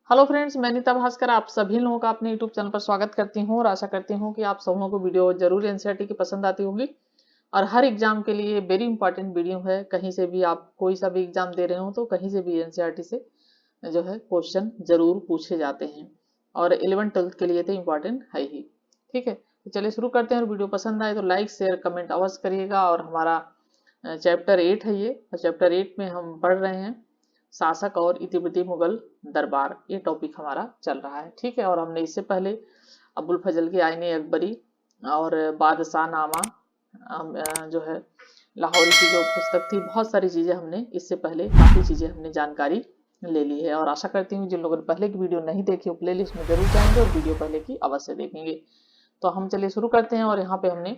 Hello friends, मैं नीता भास्कर आप सभी लोगों का अपने यूट्यूब चैनल पर स्वागत करती हूँ और आशा करती हूँ कि आप सब लोगों को वीडियो जरूर एनसीईआरटी की पसंद आती होगी। और हर एग्जाम के लिए वेरी इंपॉर्टेंट वीडियो है। कहीं से भी आप कोई सा भी एग्जाम दे रहे हो तो कहीं से भी एनसीईआरटी से जो है क्वेश्चन जरूर पूछे जाते हैं और 11th-12th के लिए तो इम्पोर्टेंट है ही। ठीक है, तो चलिए शुरू करते हैं। और वीडियो पसंद आए तो लाइक शेयर कमेंट अवश्य करिएगा। और हमारा चैप्टर 8 है ये, और चैप्टर 8 में हम पढ़ रहे हैं शासक और इतिवृत्ति मुगल दरबार। ये टॉपिक हमारा चल रहा है। ठीक है, और हमने इससे पहले अबुल फजल की आईने अकबरी और बादशाह नामा जो है लाहौरी की जो पुस्तक थी, बहुत सारी चीजें हमने इससे पहले काफी चीजें हमने जानकारी ले ली है। और आशा करती हूँ जिन लोगों ने पहले की वीडियो नहीं देखी वो प्लेलिस्ट में जरूर जाएंगे और वीडियो पहले की अवश्य देखेंगे। तो हम चलिए शुरू करते हैं। और यहाँ पे हमने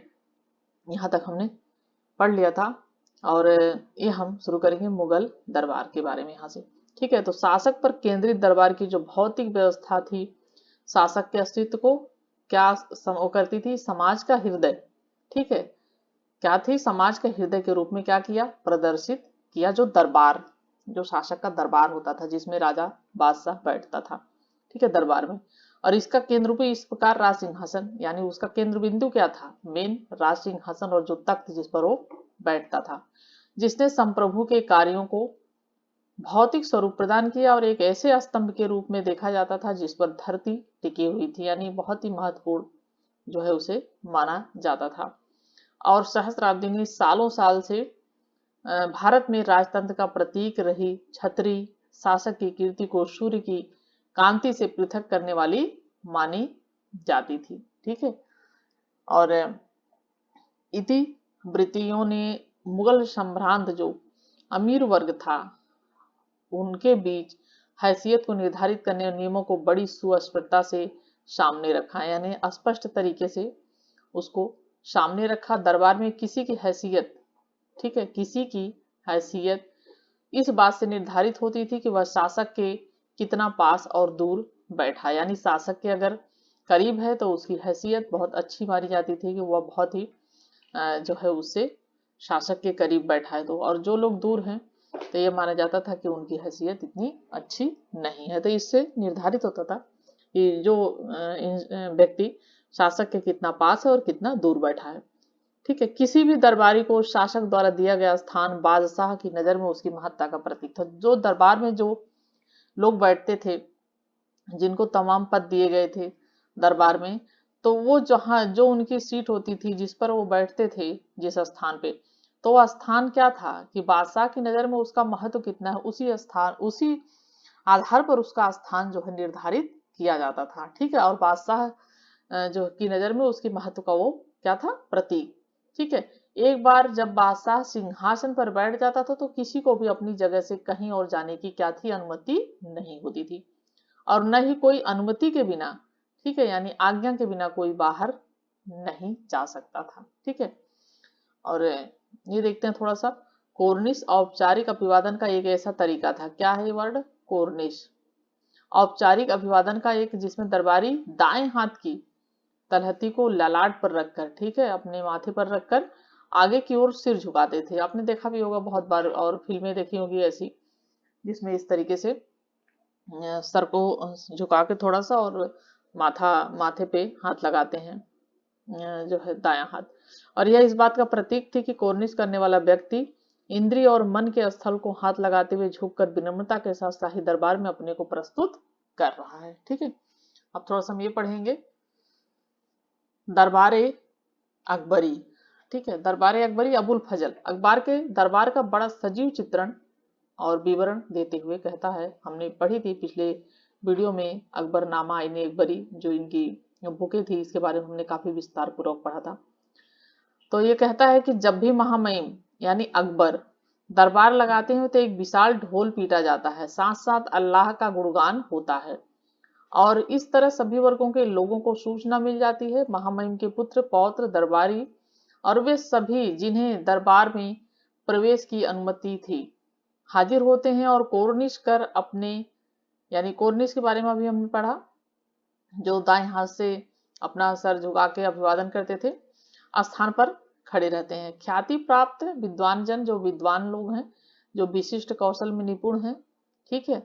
यहाँ तक हमने पढ़ लिया था और ये हम शुरू करेंगे मुगल दरबार के बारे में यहाँ से। ठीक है, तो शासक पर केंद्रित दरबार की जो भौतिक व्यवस्था थी, शासक के अस्तित्व को क्या वो करती थी, समाज का हृदय। ठीक है, क्या थी, समाज के हृदय के रूप में क्या किया, प्रदर्शित किया। जो दरबार, जो शासक का दरबार होता था जिसमें राजा बादशाह बैठता था, ठीक है, दरबार में। और इसका केंद्र भी इस प्रकार राज सिंहासन, यानी उसका केंद्र बिंदु क्या था, मेन राज सिंहासन और जो तख्त जिस पर वो बैठता था, जिसने संप्रभु के कार्यों को भौतिक स्वरूप प्रदान किया और एक ऐसे स्तंभ के रूप में देखा जाता था जिस पर धरती टिकी हुई थी, यानी बहुत ही महत्वपूर्ण जो है उसे माना जाता था। और सहस्त्राब्दी सालों साल से भारत में राजतंत्र का प्रतीक रही छतरी शासक की कीर्ति को सूर्य की कांति से पृथक करने वाली मानी जाती थी। ठीक है, और इतिवृत्तियों ने मुगल सम्रांत जो अमीर वर्ग था उनके बीच हैसियत को निर्धारित करने और नियमों को बड़ी सुस्पष्टता से सामने रखा, यानी स्पष्ट तरीके से उसको सामने रखा। दरबार में किसी की हैसियत, ठीक है, किसी की हैसियत इस बात से निर्धारित होती थी कि वह शासक के कितना पास और दूर बैठा, यानी शासक के अगर करीब है तो उसकी हैसियत बहुत अच्छी मानी जाती थी कि वह बहुत ही जो है उससे शासक के करीब बैठा है। तो और जो लोग दूर हैं तो ये माना जाता था कि उनकी हैसियत इतनी अच्छी नहीं है। तो इससे निर्धारित होता था कि जो व्यक्ति शासक के कितना पास है और कितना दूर बैठा है। ठीक है, किसी भी दरबारी को शासक द्वारा दिया गया स्थान बादशाह की नजर में उसकी महत्ता का प्रतीक था। जो दरबार में जो लोग बैठते थे, जिनको तमाम पद दिए गए थे दरबार में, तो वो जहाँ जो उनकी सीट होती थी जिस पर वो बैठते थे जिस स्थान पे, तो वह स्थान क्या था कि बादशाह की नजर में उसका महत्व कितना है, उसी स्थान उसी आधार पर उसका स्थान जो है निर्धारित किया जाता था। ठीक है, और बादशाह जो की नजर में उसकी महत्व का वो क्या था, प्रतीक। ठीक है, एक बार जब बादशाह सिंहासन पर बैठ जाता था तो किसी को भी अपनी जगह से कहीं और जाने की क्या थी, अनुमति नहीं होती थी। और न ही कोई अनुमति के बिना, ठीक है, यानी आज्ञा के बिना कोई बाहर नहीं जा सकता था। ठीक है, और ये देखते हैं थोड़ा सा, कोर्निश औपचारिक अभिवादन का एक ऐसा तरीका था। क्या है ये वर्ड, कोर्निश, औपचारिक अभिवादन का एक, जिसमें दरबारी दाएं हाथ की तलहटी को ललाट पर रखकर, ठीक है, अपने माथे पर रखकर आगे की ओर सिर झुकाते थे। आपने देखा भी होगा बहुत बार और फिल्में देखी होगी ऐसी, जिसमें इस तरीके से सर को झुका के थोड़ा सा और माथे पे हाथ लगाते हैं, जो है दायां हाथ। और यह इस बात का प्रतीक थी कि कोर्निश करने वाला व्यक्ति इंद्रिय और मन के स्थल को हाथ लगाते हुए झुककर विनम्रता के साथ शाही दरबार में अपने को प्रस्तुत कर रहा है। ठीक है, अब थोड़ा सा हम ये पढ़ेंगे, दरबारे अकबरी। ठीक है, दरबारे अकबरी अबुल फजल अकबर के दरबार का बड़ा सजीव चित्रण और विवरण देते हुए कहता है, हमने पढ़ी थी पिछले वीडियो में अकबरनामा आईने अकबरी, जो इनकी बुकें थी, इसके बारे में हमने काफी विस्तार पूर्वक पढ़ा था। तो ये कहता है कि जब भी महामहिम यानी अकबर दरबार लगाते हैं तो एक विशाल ढोल पीटा जाता है, साथ साथ अल्लाह का गुणगान होता है और इस तरह सभी वर्गों के लोगों को सूचना मिल जाती है। महामहिम के पुत्र पौत्र दरबारी और वे सभी जिन्हें दरबार में प्रवेश की अनुमति थी हाजिर होते हैं और कोर्निश कर अपने, यानी कोर्निश के बारे में अभी हमने पढ़ा, जो दाएं हाथ से अपना सर झुका के अभिवादन करते थे, स्थान पर खड़े रहते हैं। ख्याति प्राप्त विद्वान जन, जो विद्वान लोग हैं, जो विशिष्ट कौशल में निपुण हैं, ठीक है,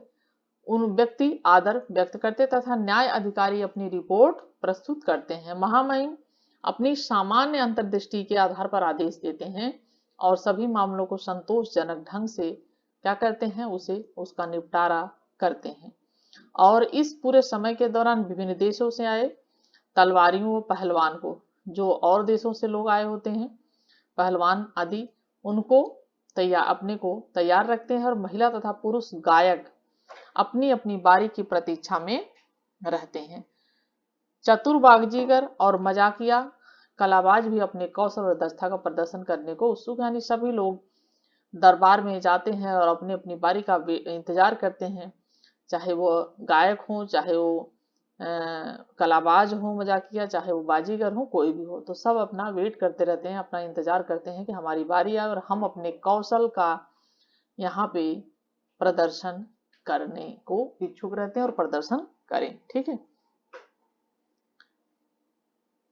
उन व्यक्ति आदर व्यक्त करते तथा न्याय अधिकारी अपनी रिपोर्ट प्रस्तुत करते हैं। महामहिम अपनी सामान्य अंतर्दृष्टि के आधार पर आदेश देते हैं और सभी मामलों को संतोषजनक ढंग से क्या करते हैं, उसका निपटारा करते हैं। और इस पूरे समय के दौरान विभिन्न देशों से आए तलवारियों व पहलवान को, जो और देशों से लोग आए होते हैं, पहलवान आदि, उनको अपने को तैयार रखते हैं और महिला तथा पुरुष गायक अपनी अपनी बारी की प्रतीक्षा में रहते हैं। चतुर बाजीगर और मजाकिया कलाबाज भी अपने कौशल और दक्षता का प्रदर्शन करने को उत्सुक, यानी सभी लोग दरबार में जाते हैं और अपनी अपनी बारी का इंतजार करते हैं, चाहे वो गायक हो, चाहे वो कलाबाज हो, मजाकिया, चाहे वो बाजीगर हो, कोई भी हो, तो सब अपना वेट करते रहते हैं, अपना इंतजार करते हैं कि हमारी बारी आए और हम अपने कौशल का यहाँ पे प्रदर्शन करने को इच्छुक रहते हैं और प्रदर्शन करें। ठीक है,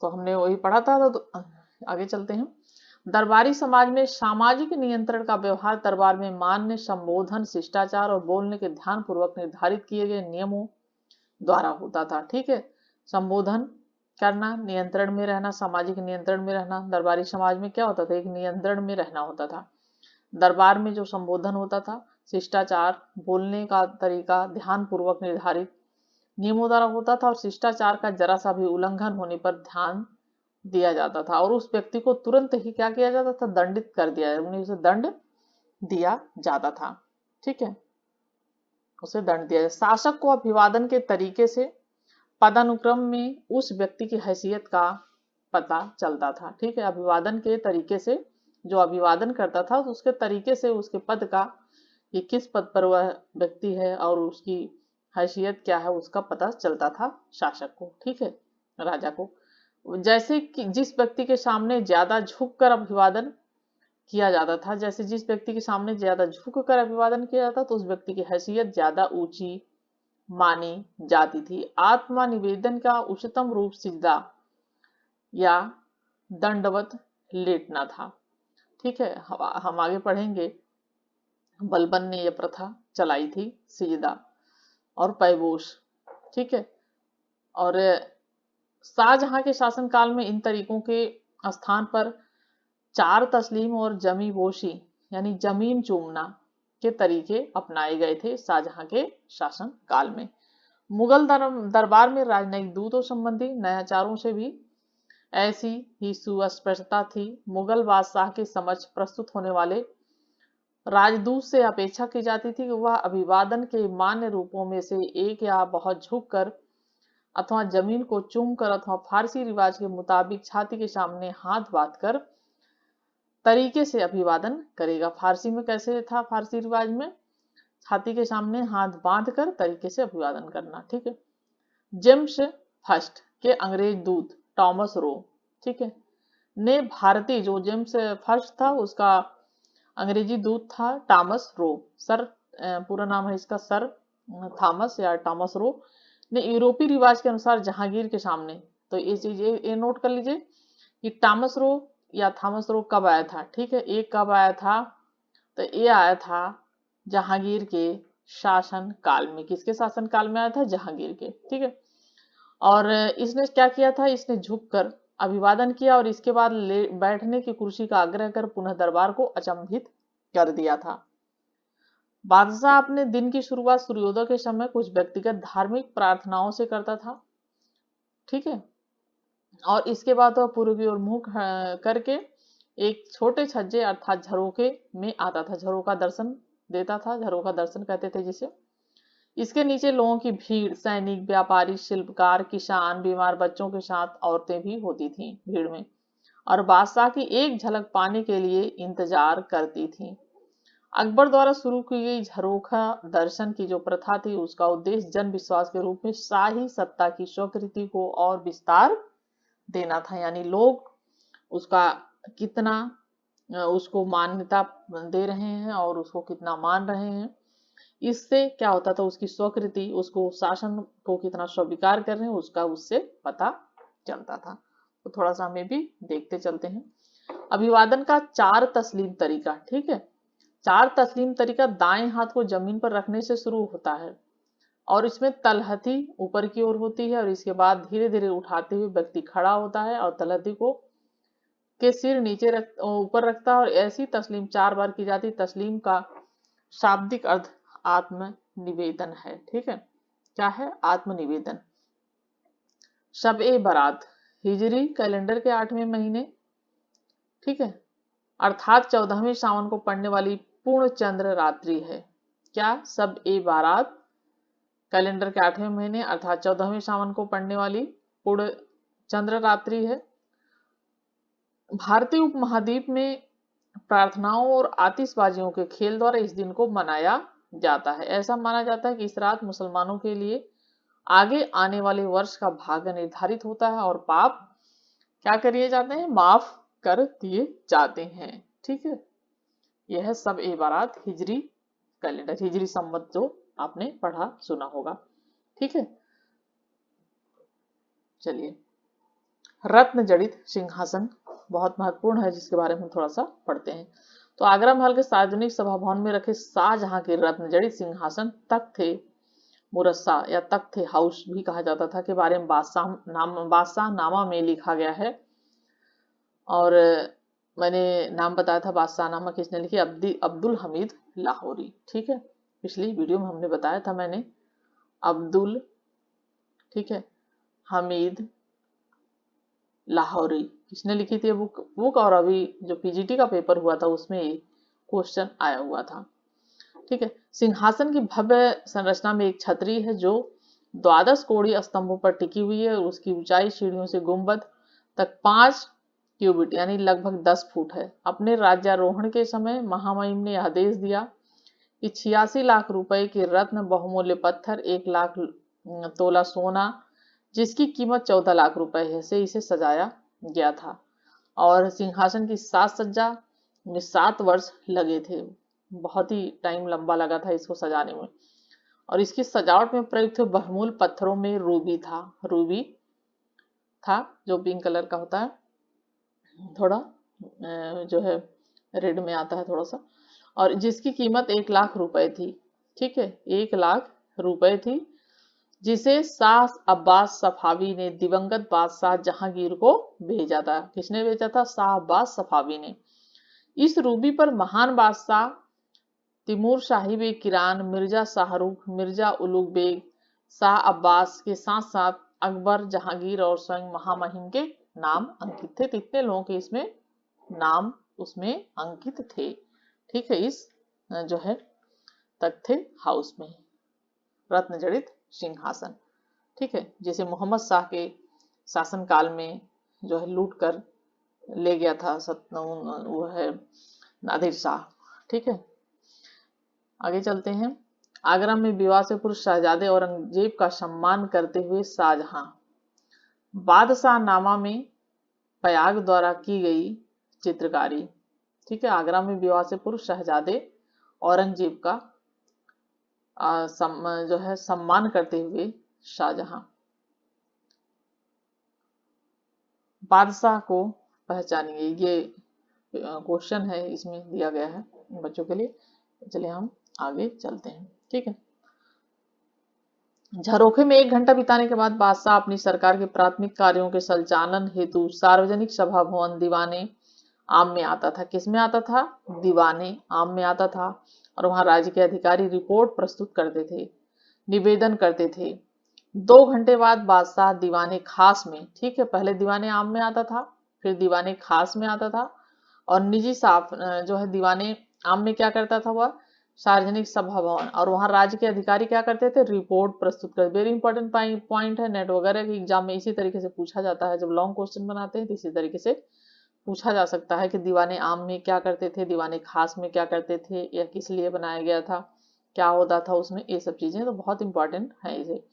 तो हमने वही पढ़ा था, तो आगे चलते हैं। दरबारी समाज में सामाजिक नियंत्रण का व्यवहार दरबार में मान्य, संबोधन, शिष्टाचार और बोलने के ध्यान पूर्वक निर्धारित किए गए नियमों द्वारा होता था। ठीक है, संबोधन करना, नियंत्रण में रहना, सामाजिक नियंत्रण में रहना। दरबारी समाज में क्या होता था, एक नियंत्रण में रहना होता था। दरबार में जो संबोधन होता था, शिष्टाचार, बोलने का तरीका ध्यान पूर्वक निर्धारित नियमों द्वारा होता था और शिष्टाचार का जरा सा भी उल्लंघन होने पर ध्यान दिया जाता था और उस व्यक्ति को तुरंत ही क्या किया जाता था, दंडित कर दिया, उसे दंड दिया जाता था। ठीक है, उसे दंड दिया जाता। शासक को अभिवादन के तरीके से पदानुक्रम में उस व्यक्ति की हैसियत का पता चलता था। ठीक है, अभिवादन के तरीके से जो अभिवादन करता था, तो उसके तरीके से उसके पद का, कि किस पद पर वह व्यक्ति है और उसकी हैसियत क्या है, उसका पता चलता था शासक को। ठीक है, राजा को। जैसे कि जिस व्यक्ति के सामने ज्यादा झुककर अभिवादन किया जाता था, जैसे जिस व्यक्ति के सामने ज्यादा झुककर अभिवादन किया जाता, तो उस व्यक्ति की हैसियत ज्यादा ऊंची मानी जाती थी। आत्मा निवेदन का उच्चतम रूप सिजदा या दंडवत लेटना था। ठीक है, हम आगे पढ़ेंगे। बलबन ने यह प्रथा चलाई थी, सिजदा और पैबोश। ठीक है, और शाहजहां के शासनकाल में इन तरीकों के स्थान पर चार तस्लीम और जमी बोशी यानी जमीन चूमना के तरीके अपनाए गए थे शाहजहां के शासन काल में। मुगल दरबार में राजनयिक दूतों संबंधी नयाचारों से भी ऐसी ही सुस्पष्टता थी। मुगल बादशाह के समक्ष प्रस्तुत होने वाले राजदूत से अपेक्षा की जाती थी कि वह अभिवादन के मान्य रूपों में से एक या बहुत झुककर अथवा जमीन को चूमकर अथवा फारसी रिवाज के मुताबिक छाती के सामने हाथ बांधकर तरीके से अभिवादन करेगा। फारसी में कैसे था, फारसी रिवाज में छाती के सामने हाथ बांधकर तरीके से अभिवादन करना। ठीक है, जेम्स फर्स्ट के अंग्रेज दूत टॉमस रो, ठीक है, ने भारतीय, जो जेम्स फर्स्ट था उसका अंग्रेजी दूत था टॉमस रो, सर पूरा नाम है इसका सर थॉमस या टॉमस रो, ने यूरोपीय रिवाज के अनुसार जहांगीर के सामने, तो ये चीज ये नोट कर लीजिए कि टॉमस रो या थॉमस रो कब आया था। ठीक है, एक कब आया था, तो ये आया था जहांगीर के शासन काल में। किसके शासन काल में आया था, जहांगीर के। ठीक है, और इसने क्या किया था, इसने झुककर अभिवादन किया और इसके बाद बैठने की कुर्सी का आग्रह कर पुनः दरबार को अचंभित कर दिया था। बादशाह अपने दिन की शुरुआत सूर्योदय के समय कुछ व्यक्तिगत धार्मिक प्रार्थनाओं से करता था। ठीक है, और इसके बाद वह पूर्व की ओर मुंह करके एक छोटे छज्जे अर्थात झरोखे में आता था, झरोका दर्शन देता था, झरोका दर्शन कहते थे जिसे। इसके नीचे लोगों की भीड़, सैनिक, व्यापारी, शिल्पकार, किसान, बीमार बच्चों के साथ औरतें भी होती थीं भीड़ में और बादशाह की एक झलक पाने के लिए इंतजार करती थीं। अकबर द्वारा शुरू की गई झरोखा दर्शन की जो प्रथा थी, उसका उद्देश्य जन विश्वास के रूप में शाही सत्ता की स्वीकृति को और विस्तार देना था, यानी लोग उसका कितना उसको मान्यता दे रहे हैं और उसको कितना मान रहे हैं। इससे क्या होता था, उसकी स्वीकृति, उसको शासन को कितना स्वीकार कर रहे हैं, उसका उससे पता चलता था। तो थोड़ा सा हमें भी देखते चलते हैं। अभिवादन का चार तस्लीम तरीका। ठीक है, चार तस्लीम तरीका दाएं हाथ को जमीन पर रखने से शुरू होता है। और इसमें तलहथी ऊपर की ओर होती है और इसके बाद धीरे धीरे उठाते हुए व्यक्ति खड़ा होता है और तलहथी को के सिर नीचे ऊपर रखता है और ऐसी तस्लीम 4 बार की जाती। तस्लीम का शाब्दिक अर्थ आत्म निवेदन है। ठीक है, क्या है? आत्मनिवेदन। शब ए बारात हिजरी कैलेंडर के 8वें महीने, ठीक है, अर्थात 14वें सावन को पड़ने वाली पूर्ण चंद्र रात्रि है। क्या? सब ए बारात कैलेंडर के 8वें महीने अर्थात 14वें सावन को पड़ने वाली पूर्ण चंद्र रात्रि है। भारतीय उपमहाद्वीप में प्रार्थनाओं और आतिशबाजियों के खेल द्वारा इस दिन को मनाया जाता है। ऐसा माना जाता है कि इस रात मुसलमानों के लिए आगे आने वाले वर्ष का भाग्य निर्धारित होता है और पाप क्या करिए जाते हैं? माफ कर दिए जाते हैं। ठीक है, यह है सब ए बारात हिजरी कैलेंडर, हिजरी संवत जो आपने पढ़ा सुना होगा। ठीक है, चलिए, रत्न जड़ित सिंहासन बहुत महत्वपूर्ण है जिसके बारे में थोड़ा सा पढ़ते हैं। तो आगरा महल के सार्वजनिक सभा भवन में रखे शाहजहां के रत्न जड़ित सिंहासन तख्त मुरस्सा या तख्त हाउस भी कहा जाता था के बारे में बादशाह नामा में लिखा गया है। और मैंने नाम बताया था बादशाह नामा किसने लिखी? अब्दुल हमीद लाहौरी। ठीक है, पिछली वीडियो में हमने बताया था मैंने अब्दुल, ठीक है, हमीद लाहौरी किसने लिखी थी बुक और अभी जो पीजीटी का पेपर हुआ था उसमें क्वेश्चन आया हुआ था। ठीक है, सिंहासन की भव्य संरचना में एक छतरी है जो 12 कोढ़ी स्तंभों पर टिकी हुई है। उसकी ऊंचाई सीढ़ियों से गुंबद तक 5 क्यूबिट यानी लगभग 10 फुट है। अपने राज्यारोहण के समय महामहिम ने आदेश दिया कि 86 लाख रुपए के रत्न बहुमूल्य पत्थर, 1 लाख तोला सोना जिसकी कीमत 14 लाख रुपए है से इसे सजाया गया था। और सिंहासन की साज सज्जा में 7 वर्ष लगे थे। बहुत ही टाइम लंबा लगा था इसको सजाने में। और इसकी सजावट में प्रयुक्त बहुमूल्य पत्थरों में रूबी था जो पिंक कलर का होता है, थोड़ा जो है रेड में आता है थोड़ा सा, और जिसकी कीमत 1 लाख रुपए थी। ठीक है, 1 लाख रुपए थी, जिसे शाह अब्बास सफावी ने दिवंगत बादशाह जहांगीर को भेजा था। किसने भेजा था? शाह अब्बास सफावी ने। इस रूबी पर महान बादशाह तिमूर शाही बेग किरान, मिर्जा शाहरुख, मिर्जा उलुग बेग, शाह अब्बास के साथ साथ अकबर, जहांगीर और स्वयं महामहिम के नाम अंकित थे। कितने लोगों के इसमें नाम उसमें अंकित थे। ठीक है, इस जो है तख्त हाउस में रत्न जड़ित सिंहासन। ठीक है, जैसे मोहम्मद शाह के शासनकाल में जो है लूट कर ले गया था वो है नादिर शाह। ठीक है, आगे चलते हैं। आगरा में विवाह से पूर्व शहजादे औरंगजेब का सम्मान करते हुए शाहजहां बादशाह नामा में पयाग द्वारा की गई चित्रकारी। ठीक है, आगरा में विवाह से पूर्व शहजादे औरंगजेब का जो है सम्मान करते हुए शाहजहां बादशाह को पहचानिए। ये क्वेश्चन है इसमें दिया गया है बच्चों के लिए। चलिए हम आगे चलते हैं। ठीक है, झरोखे में 1 घंटा बिताने के बाद बादशाह अपनी सरकार के प्राथमिक कार्यों के संचालन हेतु सार्वजनिक सभा भवन दीवाने आम में आता था। किस में आता था? दीवाने आम में आता था। और वहां राज्य के अधिकारी रिपोर्ट प्रस्तुत करते थे, निवेदन करते थे। 2 घंटे बाद बादशाह दीवाने खास में, ठीक है, पहले दीवाने आम में आता था, फिर दीवाने खास में आता था। और निजी साफ जो है दीवाने आम में क्या करता था? वह सार्वजनिक सभा भवन, और वहां राज्य के अधिकारी क्या करते थे? रिपोर्ट प्रस्तुत कर। वेरी इंपॉर्टेंट पॉइंट है, नेट वगैरह के एग्जाम में इसी तरीके से पूछा जाता है। जब लॉन्ग क्वेश्चन बनाते हैं तो इसी तरीके से पूछा जा सकता है कि दीवाने आम में क्या करते थे, दीवाने खास में क्या करते थे, या किस लिए बनाया गया था, क्या होता था उसमें, ये सब चीजें तो बहुत इंपॉर्टेंट है इसे।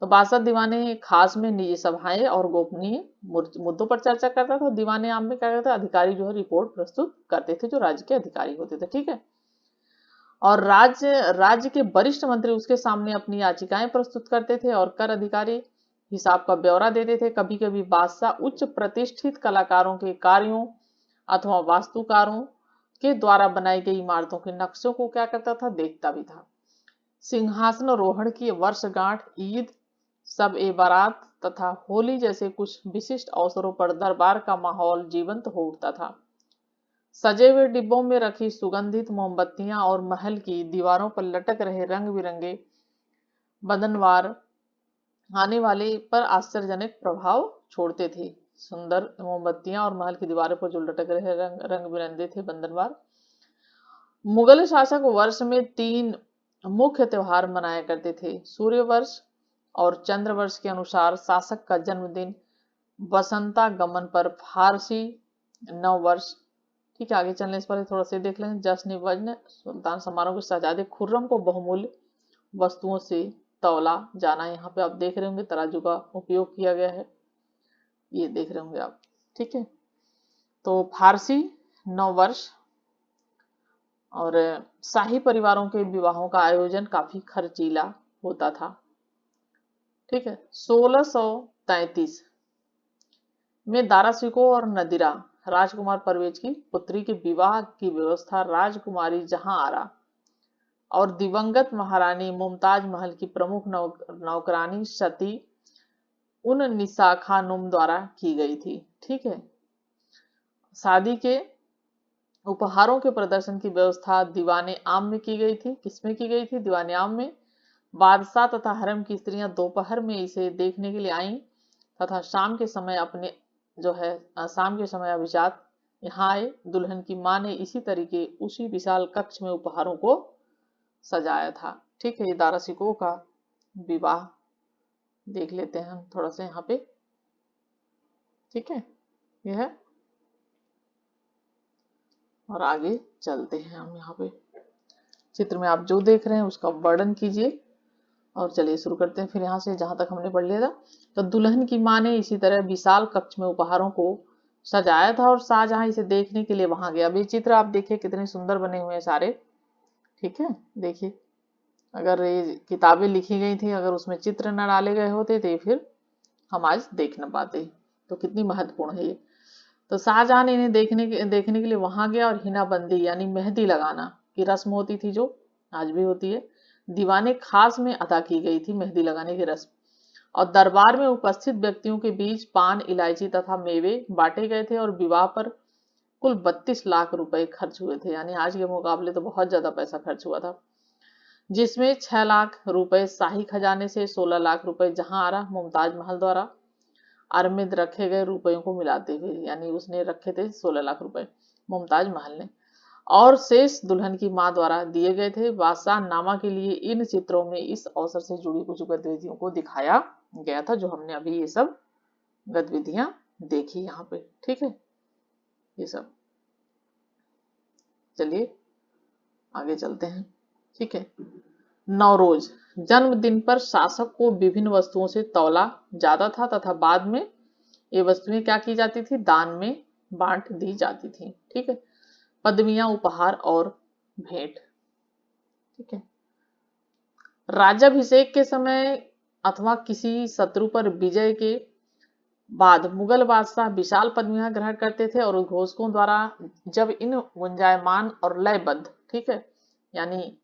तो बादशाह दीवाने खास में निजी सभाएं और गोपनीय मुद्दों पर चर्चा करता था। दीवाने आम में क्या करता था? अधिकारी जो है रिपोर्ट प्रस्तुत करते थे, जो राज्य के अधिकारी होते थे। ठीक है, और राज्य के वरिष्ठ मंत्री उसके सामने अपनी याचिकाएं प्रस्तुत करते थे और कर अधिकारी हिसाब का ब्यौरा देते थे। कभी कभी बादशाह उच्च प्रतिष्ठित कलाकारों के कार्यों अथवा वास्तुकारों के द्वारा बनाई गई इमारतों के नक्शों को क्या करता था? देखता भी था। सिंहासनारोहण की वर्षगांठ, ईद, सब ए बारात तथा होली जैसे कुछ विशिष्ट अवसरों पर दरबार का माहौल जीवंत हो उठता था। सजे हुए डिब्बों में रखी सुगंधित मोमबत्तियां और महल की दीवारों पर लटक रहे रंग बिरंगे बदनवार आने वाले पर आश्चर्यजनक प्रभाव छोड़ते थे। सुंदर मोमबत्तियां और महल की दीवारों पर जो लटक रहे रंग बिरंगे थे बंदनवार। मुगल शासक वर्ष में 3 मुख्य त्योहार मनाया करते थे। सूर्य वर्ष और चंद्र वर्ष के अनुसार शासक का जन्मदिन बसंतागमन पर फारसी नव वर्ष। ठीक है, आगे चलने से पहले थोड़ा सा देख लें। जश्न वजन सुल्तान समारोह के शहजादे खुर्रम को बहुमूल्य वस्तुओं से तौला जाना। यहाँ पे आप देख रहे होंगे तराजू का उपयोग किया गया है, ये देख रहे होंगे आप। ठीक है, तो फारसी नव वर्ष और शाही परिवारों के विवाहों का आयोजन काफी खर्चीला होता था। ठीक है, 1633 में दारा शिकोह और नदिरा राजकुमार परवेज की पुत्री के विवाह की व्यवस्था राजकुमारी जहां आरा और दिवंगत महारानी मुमताज महल की प्रमुख नौकरानी सती उन निसा खानुम द्वारा की गई थी। ठीक है, शादी के उपहारों के प्रदर्शन की व्यवस्था दीवाने आम में की गई थी। किसमें की गई थी? दीवाने आम में। बादशाह तथा हरम की स्त्रियां दोपहर में इसे देखने के लिए आईं तथा शाम के समय अभिजात यहाँ आए। दुल्हन की मां ने इसी तरीके उसी विशाल कक्ष में उपहारों को सजाया था। ठीक है, ये दारा शिकोह का विवाह देख लेते हैं हम थोड़ा सा यहाँ पे। ठीक है, यह है और आगे चलते हैं हम। यहाँ पे चित्र में आप जो देख रहे हैं उसका वर्णन कीजिए और चलिए शुरू करते हैं। फिर यहाँ से जहां तक हमने पढ़ लिया था, तो दुल्हन की मां ने इसी तरह विशाल कक्ष में उपहारों को सजाया था और शाहजहां इसे देखने के लिए वहां गया। अब ये चित्र आप देखिए कितने सुंदर बने हुए हैं सारे। ठीक है, देखिए अगर ये किताबें लिखी गई थी, अगर उसमें चित्र न डाले गए होते तो फिर हम आज देख न पाते। तो कितनी महत्वपूर्ण है ये। तो शाहजहां ने इन्हें देखने के लिए वहां गया और हिनाबंदी यानी मेहंदी लगाना की रस्म होती थी, जो आज भी होती है, दीवाने खास में अदा की गई थी मेहंदी लगाने की रस्म। और दरबार में उपस्थित व्यक्तियों के बीच पान, इलायची तथा मेवे बांटे गए थे और विवाह पर कुल 32 लाख रुपए खर्च हुए थे। यानी आज के मुकाबले तो बहुत ज्यादा पैसा खर्च हुआ था, जिसमें 6 लाख रुपए शाही खजाने से, 16 लाख रुपए जहां आ रहा मुमताज महल द्वारा अरमिद रखे गए रुपयों को मिलाते हुए, यानी उसने रखे थे 16 लाख रुपए मुमताज महल ने, और शेष दुल्हन की मां द्वारा दिए गए थे। बादशाह नामा के लिए इन चित्रों में इस अवसर से जुड़ी कुछ गतिविधियों को दिखाया गया था, जो हमने अभी ये सब गतिविधियां देखी यहाँ पे। ठीक है, ये सब। चलिए आगे चलते हैं। ठीक है, नवरोज जन्मदिन पर शासक को विभिन्न वस्तुओं से तौला जाता था तथा बाद में ये वस्तुएं क्या की जाती थी? दान में बांट दी जाती थी। ठीक है, पदवियां, उपहार और भेंट। ठीक है, राज्याभिषेक के समय अथवा किसी शत्रु पर विजय के बाद मुगल बादशाह विशाल पदवियां ग्रहण करते थे और घोषकों द्वारा जब इन गुंजायमान और लयबद्ध, ठीक है, यानी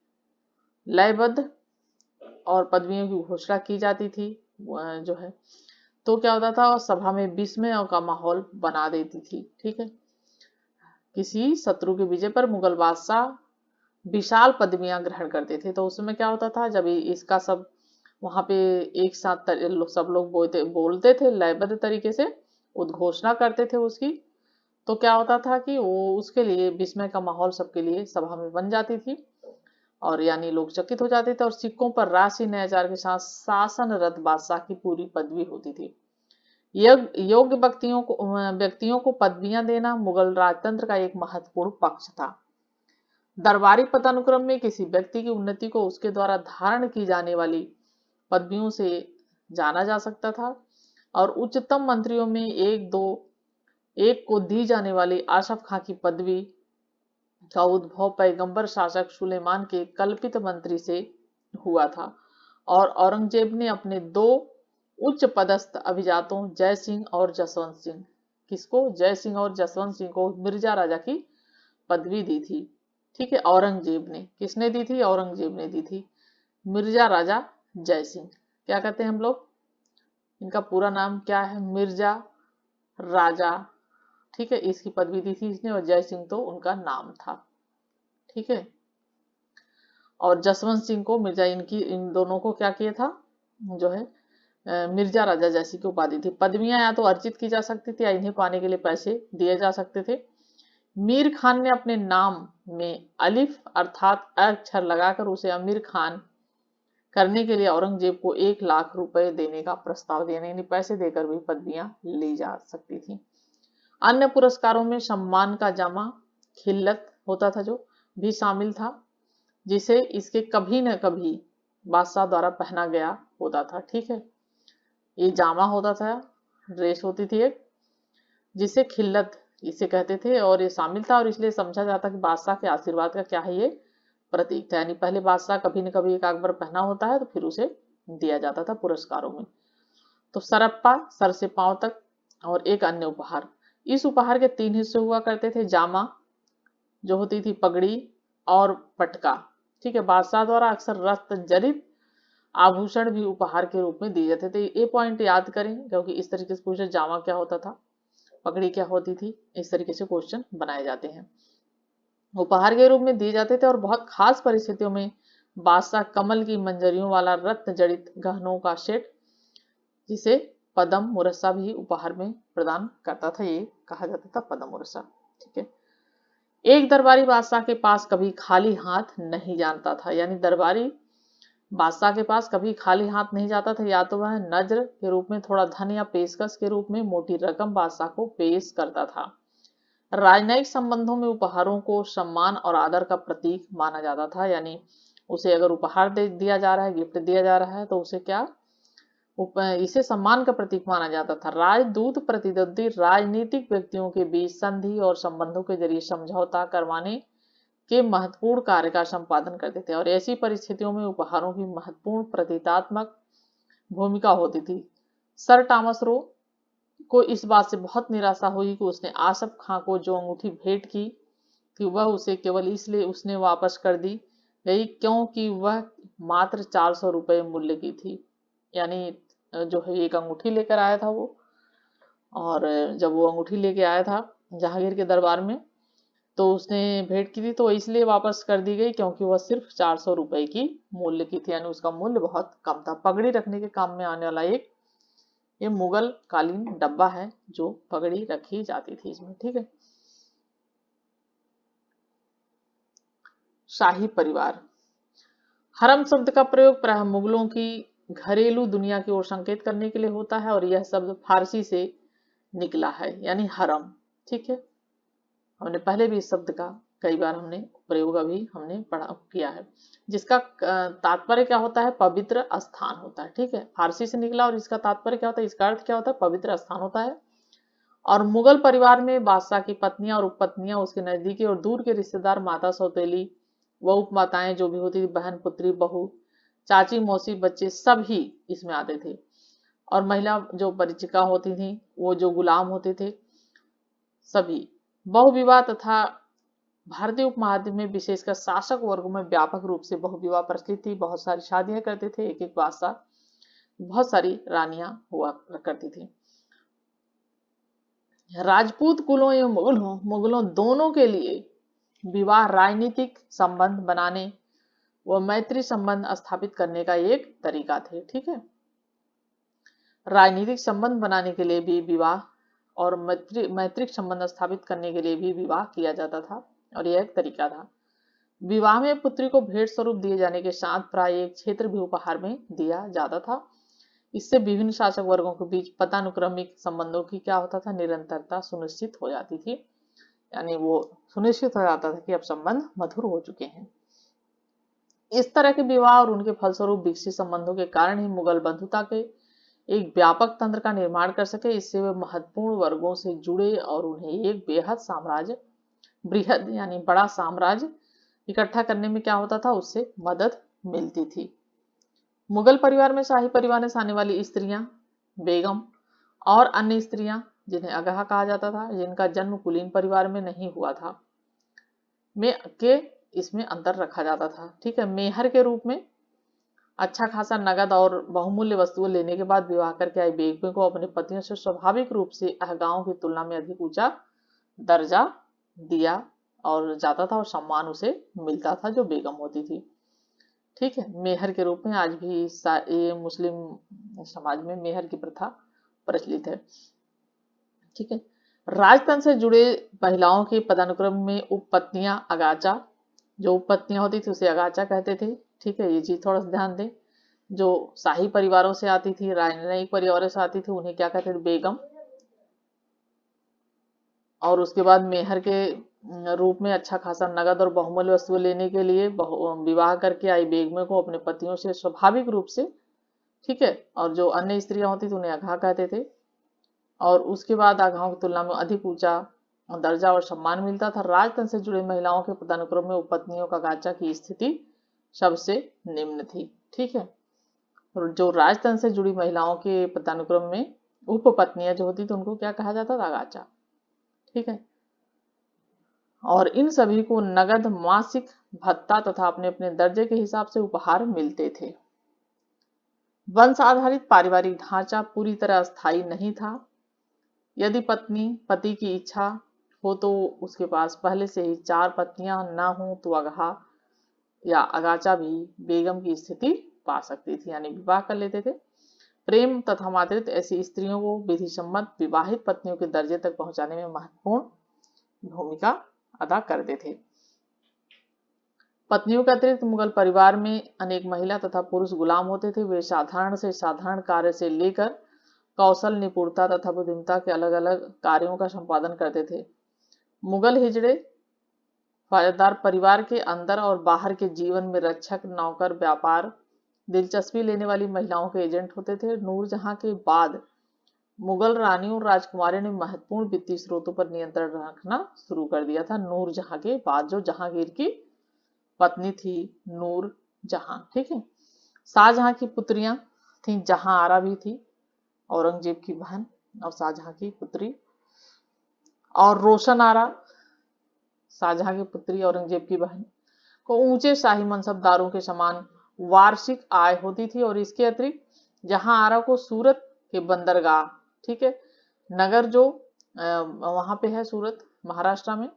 लयबद्ध और पदवियों की घोषणा की जाती थी जो है, तो क्या होता था? सभा में विस्मय का माहौल बना देती थी। ठीक है, किसी शत्रु के विजय पर मुगल बादशाह विशाल पदवियां ग्रहण करते थे, तो उसमें क्या होता था? जब इसका सब वहां पे एक साथ सब लोग बोलते थे लयबद्ध तरीके से, उद्घोषणा करते थे उसकी, तो क्या होता था कि वो उसके लिए विस्मय का माहौल सबके लिए सभा में बन जाती थी और यानी लोग चकित हो जाते थे। और सिक्कों पर राशि नयाचार के साथ शासनरत बादशाह की पूरी पदवी होती थी। योग्य व्यक्तियों को पदवियां देना मुगल राजतंत्र का एक महत्वपूर्ण पक्ष था। दरबारी पदानुक्रम में किसी व्यक्ति की उन्नति को उसके द्वारा धारण की जाने वाली पदवियों से जाना जा सकता था और उच्चतम मंत्रियों में एक को दी जाने वाली आसफ खां की पदवी का उद्भव पैगंबर शासक सुलेमान के कल्पित मंत्री से हुआ था और औरंगजेब ने अपने 2 उच्च पदस्थ अभिजातों जय सिंह और जसवंत सिंह, किसको? जय सिंह और जसवंत सिंह को मिर्जा राजा की पदवी दी थी। ठीक है, औरंगजेब ने, किसने दी थी? औरंगजेब ने दी थी। मिर्जा राजा जय सिंह। क्या कहते हैं हम लोग, इनका पूरा नाम क्या है, मिर्जा राजा, ठीक है, इसकी पदवी दी थी इसने, और जय सिंह तो उनका नाम था, ठीक है। और जसवंत सिंह को मिर्जा, इनकी इन दोनों को क्या किया था, जो है मिर्जा राजा जैसी की उपाधि थी। पदवियां या तो अर्जित की जा सकती थी या इन्हें पाने के लिए पैसे दिए जा सकते थे। मीर खान ने अपने नाम में अलिफ अर्थात अक्षर लगाकर उसे अमीर खान करने के लिए औरंगजेब को 1 लाख रुपए देने का प्रस्ताव दिया, यानी पैसे देकर भी पदवियां ली जा सकती थी। अन्य पुरस्कारों में सम्मान का जामा खिल्लत होता था जो भी शामिल था, जिसे इसके कभी न कभी बादशाह द्वारा पहना गया होता था, ठीक है। ये जामा होता था, ड्रेस होती थी एक, जिसे खिल्लत इसे कहते थे, और ये शामिल था और इसलिए समझा जाता कि बादशाह के आशीर्वाद का क्या है, ये प्रतीक था। यानी पहले बादशाह कभी न कभी एक अकबर पहना होता है तो फिर उसे दिया जाता था पुरस्कारों में। तो सरप्पा सर से पांव तक, और एक अन्य उपहार। इस उपहार के 3 हिस्से हुआ करते थे, जामा जो होती थी, पगड़ी और पटका, ठीक है। बादशाह द्वारा अक्सर रक्त जड़ित आभूषण भी उपहार के रूप में दिए जाते थे। ये पॉइंट याद करें क्योंकि इस तरीके से पूछे, जामा क्या होता था, पगड़ी क्या होती थी, इस तरीके से क्वेश्चन बनाए जाते हैं। उपहार के रूप में दिए जाते थे और बहुत खास परिस्थितियों में बादशाह कमल की मंजरियों वाला रत्न जड़ित गहनों का सेट, जिसे पदम मुरस्सा भी उपहार में प्रदान करता था, ये कहा जाता था पदम मुरस्सा, ठीक है। एक दरबारी बादशाह के पास कभी खाली हाथ नहीं जाता था, यानी दरबारी बादशाह के पास कभी खाली हाथ नहीं जाता था, या तो वह नज्र के रूप में थोड़ा धन या पेशकश के रूप में मोटी रकम बादशाह को पेश करता था। राजनयिक संबंधों में उपहारों को सम्मान और आदर का प्रतीक माना जाता था, यानी उसे अगर उपहार दे दिया जा रहा है, गिफ्ट दिया जा रहा है, तो उसे क्या, इसे सम्मान का प्रतीक माना जाता था। राजदूत प्रतिद्वंदी राजनीतिक व्यक्तियों के बीच संधि और संबंधों के जरिए समझौता करवाने के महत्वपूर्ण कार्य का संपादन करते थे, और ऐसी परिस्थितियों में उपहारों की महत्वपूर्ण प्रतीकात्मक भूमिका होती थी। सर टॉमस रो को इस बात से बहुत निराशा हुई कि उसने आसफ खां को जो अंगूठी भेंट की थी वह उसे केवल इसलिए उसने वापस कर दी गई क्योंकि वह मात्र 400 रुपए मूल्य की थी। यानी जो है एक अंगूठी लेकर आया था वो, और जब वो अंगूठी लेके आया था जहांगीर के दरबार में, तो उसने भेंट की थी, तो इसलिए वापस कर दी गई क्योंकि वह सिर्फ 400 रुपए की मूल्य की थी, यानी उसका मूल्य बहुत कम था। पगड़ी रखने के काम में आने वाला एक ये मुगल कालीन डब्बा है जो पगड़ी रखी जाती थी इसमें, ठीक है। शाही परिवार। हरम शब्द का प्रयोग प्रायः मुगलों की घरेलू दुनिया की ओर संकेत करने के लिए होता है, और यह शब्द फारसी से निकला है, यानी हरम, ठीक है। हमने पहले भी इस शब्द का कई बार हमने प्रयोग अभी हमने पढ़ा किया है, जिसका तात्पर्य क्या होता है, पवित्र स्थान होता है, ठीक है। फारसी से निकला और इसका तात्पर्य क्या होता है, इसका अर्थ क्या होता है, पवित्र स्थान होता है। और मुगल परिवार में बादशाह की पत्नियां और उपपत्नियां, उसके नजदीकी और दूर के रिश्तेदार, माता सौतेली व उपमाताएं जो भी होती थी, बहन पुत्री बहू चाची मौसी बच्चे सभी इसमें आते थे। और महिला जो परिचिका होती थी, वो जो गुलाम होते थे, सभी। बहुविवाह तथा भारतीय उपमहाद्वीप में विशेषकर शासक वर्गों में व्यापक रूप से बहुविवाह प्रचलित थी। बहुत सारी शादियां करते थे एक एक बादशाह, बहुत सारी रानियां हुआ करती थी। राजपूत कुलों एवं मुगलों दोनों के लिए विवाह राजनीतिक संबंध बनाने व मैत्री संबंध स्थापित करने का एक तरीका थे, ठीक है। राजनीतिक संबंध बनाने के लिए भी विवाह और मैत्रिक संबंध स्थापित करने के लिए भी विवाह किया जाता था, और यह एक तरीका था। विवाह में पुत्री को भेंट स्वरूप दिए जाने के साथ प्राय एक क्षेत्र भी उपहार में दिया जाता था। इससे विभिन्न शासक वर्गों के बीच पदानुक्रमिक संबंधों की क्या होता था, निरंतरता सुनिश्चित हो जाती थी, यानी वो सुनिश्चित हो जाता था कि अब संबंध मधुर हो चुके हैं। इस तरह के विवाह और उनके फलस्वरूप विकसित संबंधों के कारण ही मुगल बंधुता के एक व्यापक तंत्र का निर्माण कर सके। इससे वे महत्वपूर्ण वर्गों से जुड़े और उन्हें एक बेहद साम्राज्य, बृहद यानी बड़ा साम्राज्य इकट्ठा करने में क्या होता था, उससे मदद मिलती थी। मुगल परिवार में शाही परिवार से आने वाली स्त्रियां, बेगम और अन्य स्त्रियां जिन्हें अगहा कहा जाता था, जिनका जन्म कुलीन परिवार में नहीं हुआ था, में के इसमें अंतर रखा जाता था, ठीक है। मेहर के रूप में अच्छा खासा नगद और बहुमूल्य वस्तुएं लेने के बाद विवाह करके आई बेगम को अपने पतियों से स्वाभाविक रूप से अहगाओं की तुलना में अधिक ऊंचा दर्जा दिया और जाता था और सम्मान उसे मिलता था जो बेगम होती थी। ठीक है, मेहर के रूप में आज भी ये मुस्लिम समाज में मेहर की प्रथा प्रचलित है। ठीक है, राजतंत्र से जुड़े महिलाओं के पदानुक्रम में उपपत्नियां अगाचा, जो उपपत्नियां होती थी उसे अगाचा कहते थे। ठीक है, ये चीज थोड़ा सा ध्यान दें। जो शाही परिवारों से आती थी, राजनयिक परिवारों से आती थी, उन्हें क्या कहते थे, बेगम। और उसके बाद मेहर के रूप में अच्छा खासा नगद और बहुमूल्य वस्तुएं लेने के लिए विवाह करके आई बेगमों को अपने पतियों से स्वाभाविक रूप से, ठीक है, और जो अन्य स्त्रियां होती थी उन्हें अघा कहते थे। और उसके बाद अघाओं की तुलना में अधिक ऊंचा दर्जा और सम्मान मिलता था। राजतंत्र से जुड़े महिलाओं के पदानुक्रम में उपपत्नियों का गाचा की स्थिति सबसे निम्न थी। ठीक है, जो राजतंत्र से जुड़ी महिलाओं के पदानुक्रम में उपपत्नियां जो होती थी उनको क्या कहा जाता था, गाचा। ठीक है, और इन सभी को नगद मासिक भत्ता तथा अपने अपने दर्जे के हिसाब से उपहार मिलते थे। वंश आधारित पारिवारिक ढांचा पूरी तरह अस्थायी नहीं था। यदि पत्नी पति की इच्छा हो तो उसके पास पहले से ही 4 पत्नियां ना हो तो अगहा या अगाचा भी बेगम की स्थिति पा सकती थी, यानी विवाह कर लेते थे। प्रेम तथा मातृत्व ऐसी स्त्रियों को विधि सम्मत विवाहित पत्नियों के दर्जे तक पहुंचाने में महत्वपूर्ण भूमिका अदा करते थे। पत्नियों के अतिरिक्त मुगल परिवार में अनेक महिला तथा पुरुष गुलाम होते थे। वे साधारण से साधारण कार्य से लेकर कौशल, निपुणता तथा बुद्धिमत्ता के अलग अलग कार्यों का संपादन करते थे। मुगल हिजड़े फौजदार परिवार के अंदर और बाहर के जीवन में रक्षक, नौकर, व्यापार, दिलचस्पी लेने वाली महिलाओं के एजेंट होते थे। नूरजहां के बाद मुगल रानियों और राजकुमारियों ने महत्वपूर्ण वित्तीय स्रोतों पर नियंत्रण रखना शुरू कर दिया था। नूरजहां के बाद जो जहांगीर की पत्नी थी नूरजहां, ठीक है, शाहजहां की पुत्रियां थी, जहां आरा भी थी, औरंगजेब की बहन और शाहजहां की पुत्री, और रोशन आरा शाहजहां की पुत्री औरंगजेब की बहन को ऊंचे शाही मनसबदारों के समान वार्षिक आय होती थी। और इसके अतिरिक्त जहां आरा को सूरत के बंदरगाह, ठीक है, नगर जो वहां पे है सूरत महाराष्ट्र में,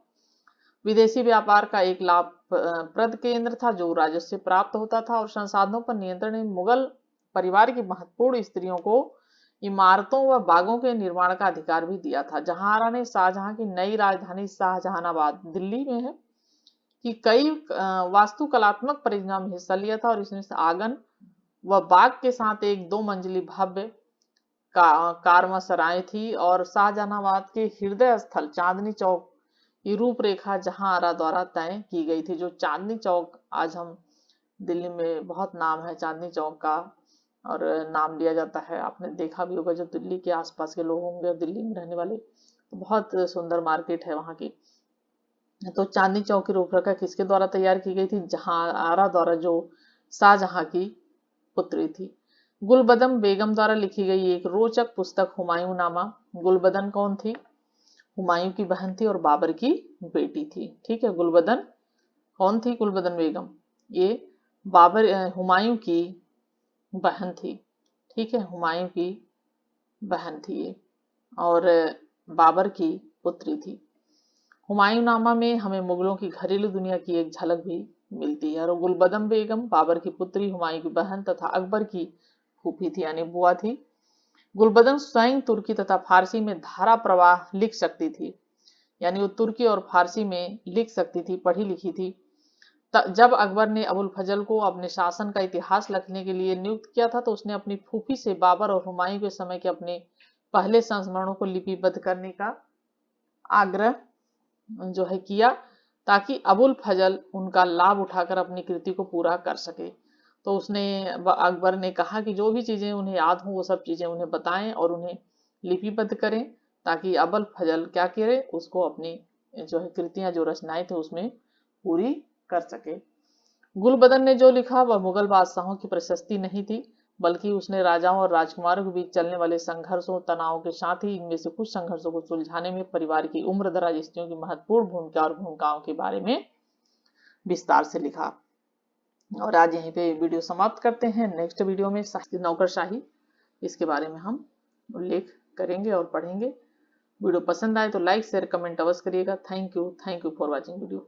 विदेशी व्यापार का एक लाभप्रद केंद्र था जो राजस्व प्राप्त होता था। और संसाधनों पर नियंत्रण ने मुगल परिवार की महत्वपूर्ण स्त्रियों को इमारतों व बागों के निर्माण का अधिकार भी दिया था। जहांआरा ने शाहजहां की नई राजधानी शाहजहानाबाद दिल्ली में है कि कई वास्तुकलात्मक परियोजनाओं में हिस्सा लिया था। और इसमें आंगन व बाग के साथ एक 2 मंजिली भव्य कारवां थी। और शाहजहानाबाद के हृदय स्थल चांदनी चौक की रूपरेखा जहांआरा द्वारा तय की गई थी। जो चांदनी चौक आज हम दिल्ली में बहुत नाम है चांदनी चौक का, और नाम लिया जाता है, आपने देखा भी होगा जो दिल्ली के आसपास के लोग होंगे, दिल्ली में रहने वाले, तो बहुत सुंदर मार्केट है वहां की। तो चांदनी चौक की रूपरेखा किसके द्वारा तैयार की गई थी, जहांआरा द्वारा, जो शाहजहां की पुत्री थी। गुलबदन बेगम द्वारा लिखी गई एक रोचक पुस्तक हुमायूं नामा। गुलबदन कौन थी, हुमायूं की बहन थी और बाबर की बेटी थी। ठीक है, गुलबदन कौन थी, गुलबदन बेगम, ये बाबर हुमायूं की बहन थी। ठीक है, हुमायूं की बहन थी ये, और बाबर की पुत्री थी। हुमायूं नामा में हमें मुगलों की घरेलू दुनिया की एक झलक भी मिलती है। और गुलबदन बेगम बाबर की पुत्री, हुमायूं की बहन तथा अकबर की फूफी थी, यानी बुआ थी। गुलबदन स्वयं तुर्की तथा फारसी में धारा प्रवाह लिख सकती थी, यानी वो तुर्की और फारसी में लिख सकती थी, पढ़ी लिखी थी। जब अकबर ने अबुल फजल को अपने शासन का इतिहास लिखने के लिए नियुक्त किया था तो उसने अपनी फूफी से बाबर और हुमायूं के समय के अपने पहले संस्मरणों को लिपिबद्ध करने का आग्रह जो है किया, ताकि अबुल फजल उनका लाभ उठाकर अपनी कृति को पूरा कर सके। तो उसने, अकबर ने कहा कि जो भी चीजें उन्हें याद हो वो सब चीजें उन्हें बताएं और उन्हें लिपिबद्ध करें, ताकि अबुल फजल क्या करे, उसको अपनी जो है कृतियां, जो रचनाएं थे उसमें पूरी कर सके। गुलबदन ने जो लिखा वह मुगल बादशाहों की प्रशस्ति नहीं थी, बल्कि उसने राजाओं और राजकुमारों के बीच चलने वाले संघर्षों, तनाव के साथ ही इनमें से कुछ संघर्षों को सुलझाने में परिवार की उम्रदराज स्त्रियों की महत्वपूर्ण भूमिका और भूमिकाओं के बारे में विस्तार से लिखा। और आज यहीं पे वीडियो समाप्त करते हैं। नेक्स्ट वीडियो में नौकरशाही, इसके बारे में हम उल्लेख करेंगे और पढ़ेंगे। वीडियो पसंद आए तो लाइक शेयर कमेंट अवश्य करिएगा। Thank you for watching video.